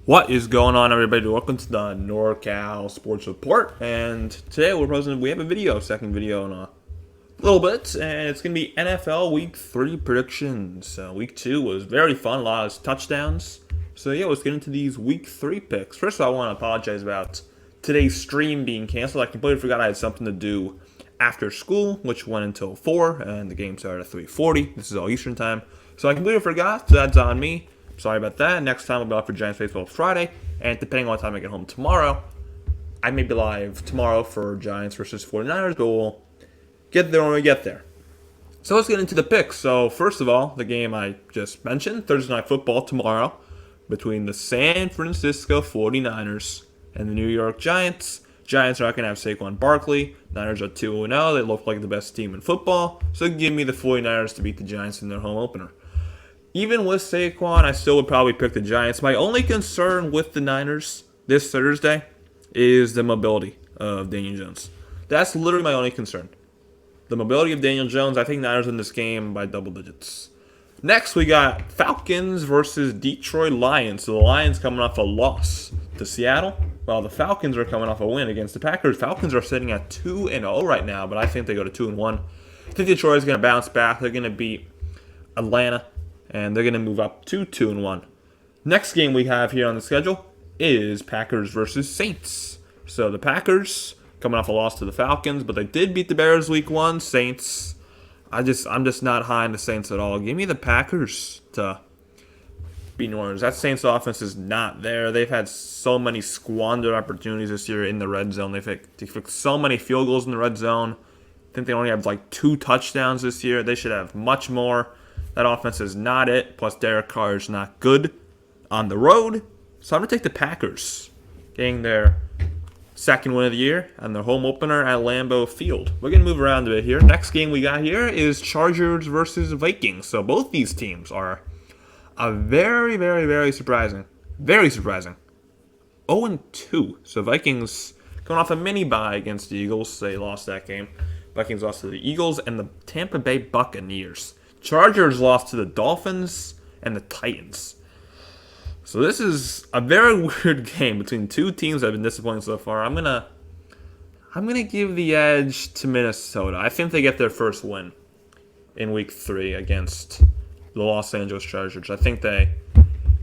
What is going on, everybody? Welcome to the NorCal Sports Report. And today we have a video, second video in a little bit, and it's going to be NFL Week 3 predictions. Week 2 was very fun, a lot of touchdowns. So yeah, let's get into these Week 3 picks. First of all, I want to apologize about today's stream being canceled. I completely forgot I had something to do after school, which went until 4, and the game started at 3:40. This is all Eastern time. So I completely forgot, so that's on me. Sorry about that. Next time I'll be out for Giants Baseball Friday, and depending on what time I get home tomorrow, I may be live tomorrow for Giants versus 49ers, but we'll get there when we get there. So let's get into the picks. So first of all, the game I just mentioned, Thursday Night Football tomorrow, between the San Francisco 49ers and the New York Giants. Giants are not going to have Saquon Barkley. Niners are 2-0. They look like the best team in football, so give me the 49ers to beat the Giants in their home opener. Even with Saquon, I still would probably pick the Giants. My only concern with the Niners this Thursday is the mobility of Daniel Jones. That's literally my only concern. The mobility of Daniel Jones. I think Niners win this game by double digits. Next, we got Falcons versus Detroit Lions. So the Lions coming off a loss to Seattle, while the Falcons are coming off a win against the Packers. Falcons are sitting at 2-0 right now, but I think they go to 2-1. I think Detroit is going to bounce back. They're going to beat Atlanta, and they're going to move up to 2-1. Next game we have here on the schedule is Packers versus Saints. So the Packers coming off a loss to the Falcons, but they did beat the Bears week 1. Saints, I'm just not high on the Saints at all. Give me the Packers to beat New Orleans. That Saints offense is not there. They've had so many squandered opportunities this year in the red zone. They've kicked so many field goals in the red zone. I think they only have like 2 touchdowns this year. They should have much more. That offense is not it. Plus, Derek Carr is not good on the road. So I'm going to take the Packers, getting their second win of the year and their home opener at Lambeau Field. We're going to move around a bit here. Next game we got here is Chargers versus Vikings. So both these teams are very, very, very surprising. Very surprising. 0-2. So Vikings going off a mini bye against the Eagles. They lost that game. Vikings lost to the Eagles and the Tampa Bay Buccaneers. Chargers lost to the Dolphins and the Titans. So this is a very weird game between two teams that have been disappointing so far. I'm gonna give the edge to Minnesota. I think they get their first win in Week 3 against the Los Angeles Chargers. I think they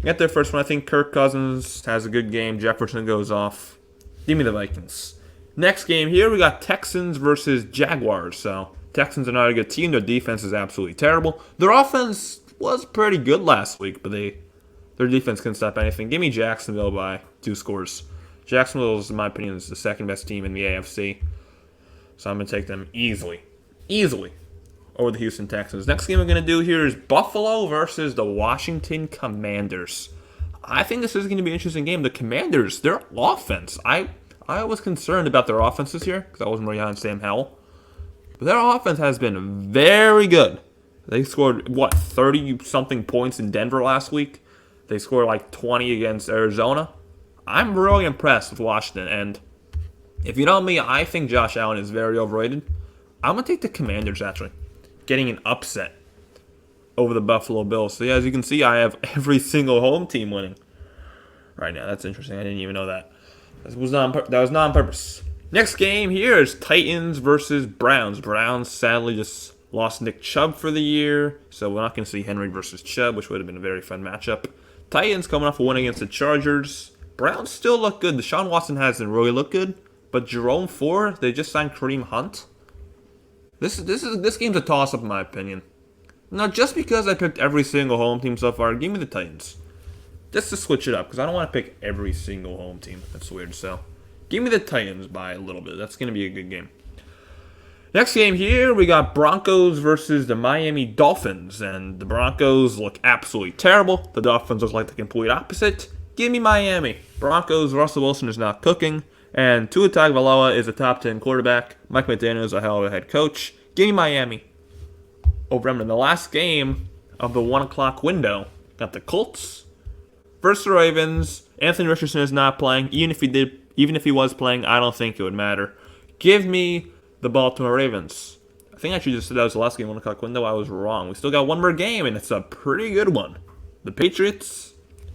get their first one. I think Kirk Cousins has a good game. Jefferson goes off. Give me the Vikings. Next game here, we got Texans versus Jaguars. So Texans are not a good team. Their defense is absolutely terrible. Their offense was pretty good last week, but their defense couldn't stop anything. Give me Jacksonville by 2 scores. Jacksonville, in my opinion, is the second best team in the AFC. So I'm going to take them easily over the Houston Texans. Next game we're going to do here is Buffalo versus the Washington Commanders. I think this is going to be an interesting game. The Commanders, their offense, I was concerned about their offense this year because I wasn't really on Sam Howell. But their offense has been very good. They scored, 30-something points in Denver last week. They scored like 20 against Arizona. I'm really impressed with Washington. And if you know me, I think Josh Allen is very overrated. I'm going to take the Commanders, actually, getting an upset over the Buffalo Bills. So, yeah, as you can see, I have every single home team winning right now. That's interesting. I didn't even know that. That was not on purpose. Next game here is Titans versus Browns. Browns sadly just lost Nick Chubb for the year, so we're not going to see Henry versus Chubb, which would have been a very fun matchup. Titans coming off a win against the Chargers. Browns still look good. Deshaun Watson hasn't really looked good, but Jerome Ford, they just signed Kareem Hunt. This game's a toss-up in my opinion. Now, just because I picked every single home team so far, give me the Titans. Just to switch it up, because I don't want to pick every single home team. That's weird, so give me the Titans by a little bit. That's going to be a good game. Next game here, we got Broncos versus the Miami Dolphins. And the Broncos look absolutely terrible. The Dolphins look like the complete opposite. Give me Miami. Broncos, Russell Wilson is not cooking. And Tua Tagovailoa is a top 10 quarterback. Mike McDaniel is a hell of a head coach. Give me Miami over them. In the last game of the 1 o'clock window, got the Colts versus the Ravens. Anthony Richardson is not playing. Even if he was playing, I don't think it would matter. Give me the Baltimore Ravens. I think I should just said that was the last game, 1 o'clock window. I was wrong. We still got one more game, and it's a pretty good one. The Patriots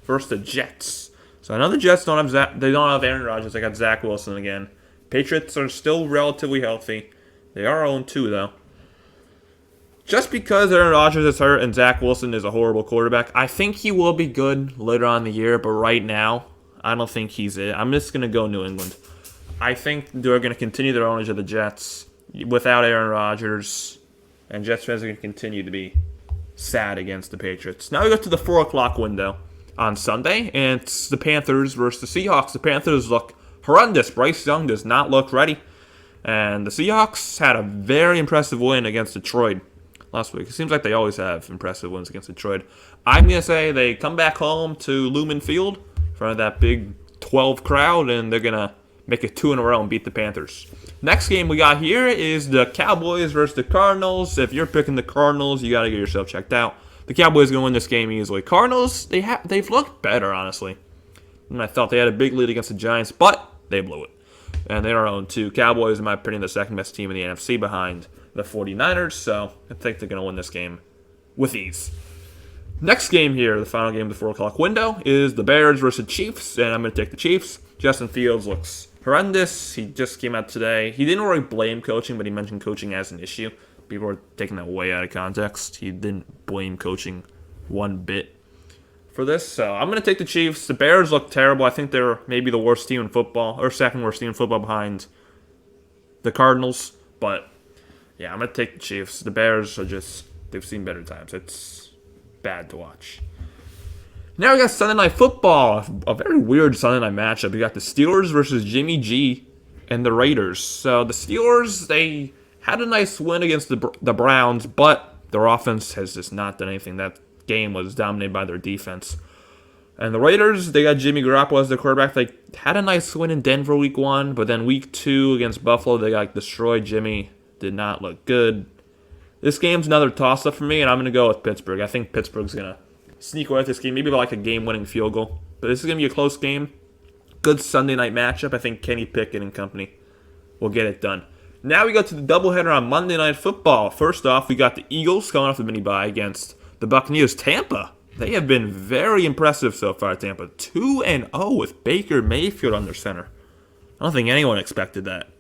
versus the Jets. So I know the Jets don't have they don't have Aaron Rodgers. They got Zach Wilson again. Patriots are still relatively healthy. They are 0-2 though. Just because Aaron Rodgers is hurt and Zach Wilson is a horrible quarterback, I think he will be good later on in the year. But right now, I don't think he's it. I'm just gonna go New England. I think they're gonna continue their ownage of the Jets without Aaron Rodgers, and Jets fans are gonna continue to be sad against the Patriots. Now we go to the 4 o'clock window on Sunday, and it's the Panthers versus the Seahawks. The Panthers look horrendous. Bryce Young does not look ready. And the Seahawks had a very impressive win against Detroit last week. It seems like they always have impressive wins against Detroit. I'm going to say they come back home to Lumen Field in front of that big 12 crowd, and they're going to make it 2 in a row and beat the Panthers. Next game we got here is the Cowboys versus the Cardinals. If you're picking the Cardinals, you got to get yourself checked out. The Cowboys are going to win this game easily. Cardinals, they've looked better, honestly. And I thought they had a big lead against the Giants, but they blew it. And they are 0-2. Cowboys, in my opinion, the second best team in the NFC behind the 49ers. So I think they're going to win this game with ease. Next game here, the final game of the 4 o'clock window, is the Bears versus the Chiefs. And I'm going to take the Chiefs. Justin Fields looks horrendous. He just came out today. He didn't really blame coaching, but he mentioned coaching as an issue. People are taking that way out of context. He didn't blame coaching one bit for this. So I'm going to take the Chiefs. The Bears look terrible. I think they're maybe the worst team in football, or second worst team in football behind the Cardinals. But yeah, I'm going to take the Chiefs. The Bears are just, they've seen better times. It's bad to watch. Now we got Sunday Night Football, a very weird Sunday night matchup. We got the Steelers versus Jimmy G and the Raiders. So the Steelers, they had a nice win against the Browns, but their offense has just not done anything. That game was dominated by their defense. And the Raiders, they got Jimmy Garoppolo as their quarterback. They had a nice win in Denver week 1, but then week 2 against Buffalo, they got destroyed. Jimmy did not look good. This game's another toss-up for me, and I'm going to go with Pittsburgh. I think Pittsburgh's going to sneak away with this game, maybe like a game-winning field goal. But this is going to be a close game. Good Sunday night matchup. I think Kenny Pickett and company will get it done. Now we go to the doubleheader on Monday Night Football. First off, we got the Eagles coming off the mini-bye against the Buccaneers. Tampa, they have been very impressive so far, Tampa. 2-0 with Baker Mayfield on their center. I don't think anyone expected that.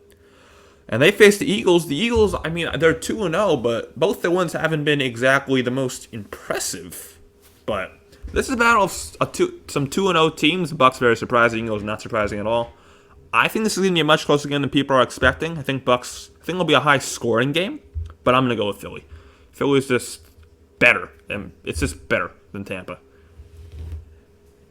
And they face the Eagles. The Eagles, I mean, they're 2-0, but both the ones haven't been exactly the most impressive. But this is a battle of some 2-0 teams. The Bucs very surprising. Eagles not surprising at all. I think this is going to be a much closer game than people are expecting. I think it'll be a high-scoring game, but I'm going to go with Philly. Philly's just better. It's just better than Tampa.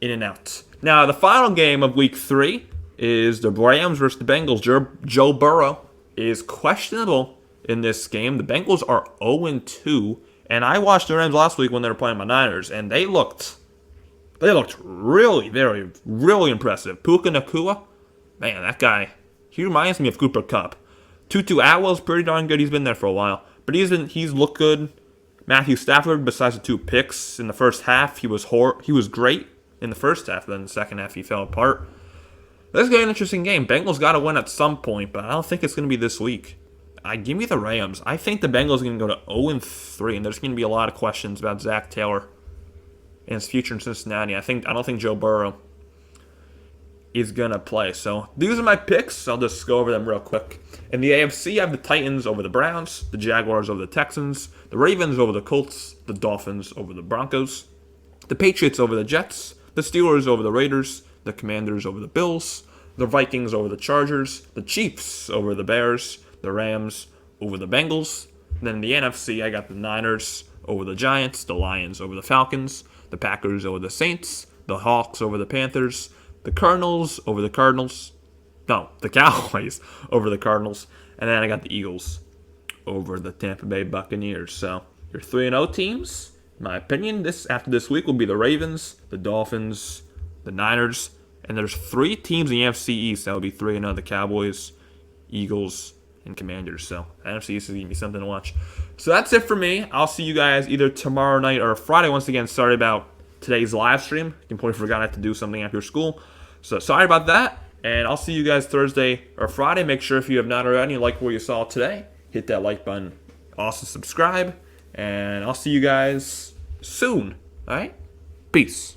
In and out. Now, the final game of Week 3 is the Rams versus the Bengals. Joe Burrow is questionable in this game. The Bengals are 0-2, and I watched the Rams last week when they were playing my Niners, and they looked really, very, really impressive. Puka Nacua, man, that guy, he reminds me of Cooper Kupp. Tutu Atwell's pretty darn good. He's been there for a while, but he's looked good. Matthew Stafford, besides the 2 picks in the first half, he was great in the first half. Then in the second half, he fell apart. This is going to be an interesting game. Bengals got to win at some point, but I don't think it's going to be this week. Give me the Rams. I think the Bengals are going to go to 0-3, and there's going to be a lot of questions about Zach Taylor and his future in Cincinnati. I don't think Joe Burrow is going to play. So these are my picks. I'll just go over them real quick. In the AFC, I have the Titans over the Browns, the Jaguars over the Texans, the Ravens over the Colts, the Dolphins over the Broncos, the Patriots over the Jets, the Steelers over the Raiders, the Commanders over the Bills, the Vikings over the Chargers, the Chiefs over the Bears, the Rams over the Bengals. And then in the NFC, I got the Niners over the Giants, the Lions over the Falcons, the Packers over the Saints, the Hawks over the Panthers, the Cardinals over the Cardinals. No, the Cowboys over the Cardinals. And then I got the Eagles over the Tampa Bay Buccaneers. So your 3-0 teams, in my opinion, after this week will be the Ravens, the Dolphins, the Niners, and there's 3 teams in the NFC East that will be 3-0, the Cowboys, Eagles, and Commanders. So the NFC East is going to be something to watch. So that's it for me. I'll see you guys either tomorrow night or Friday. Once again, sorry about today's live stream. I completely forgot I had to do something after school. So sorry about that. And I'll see you guys Thursday or Friday. Make sure if you have not already, like what you saw today, hit that like button. Also subscribe. And I'll see you guys soon. All right? Peace.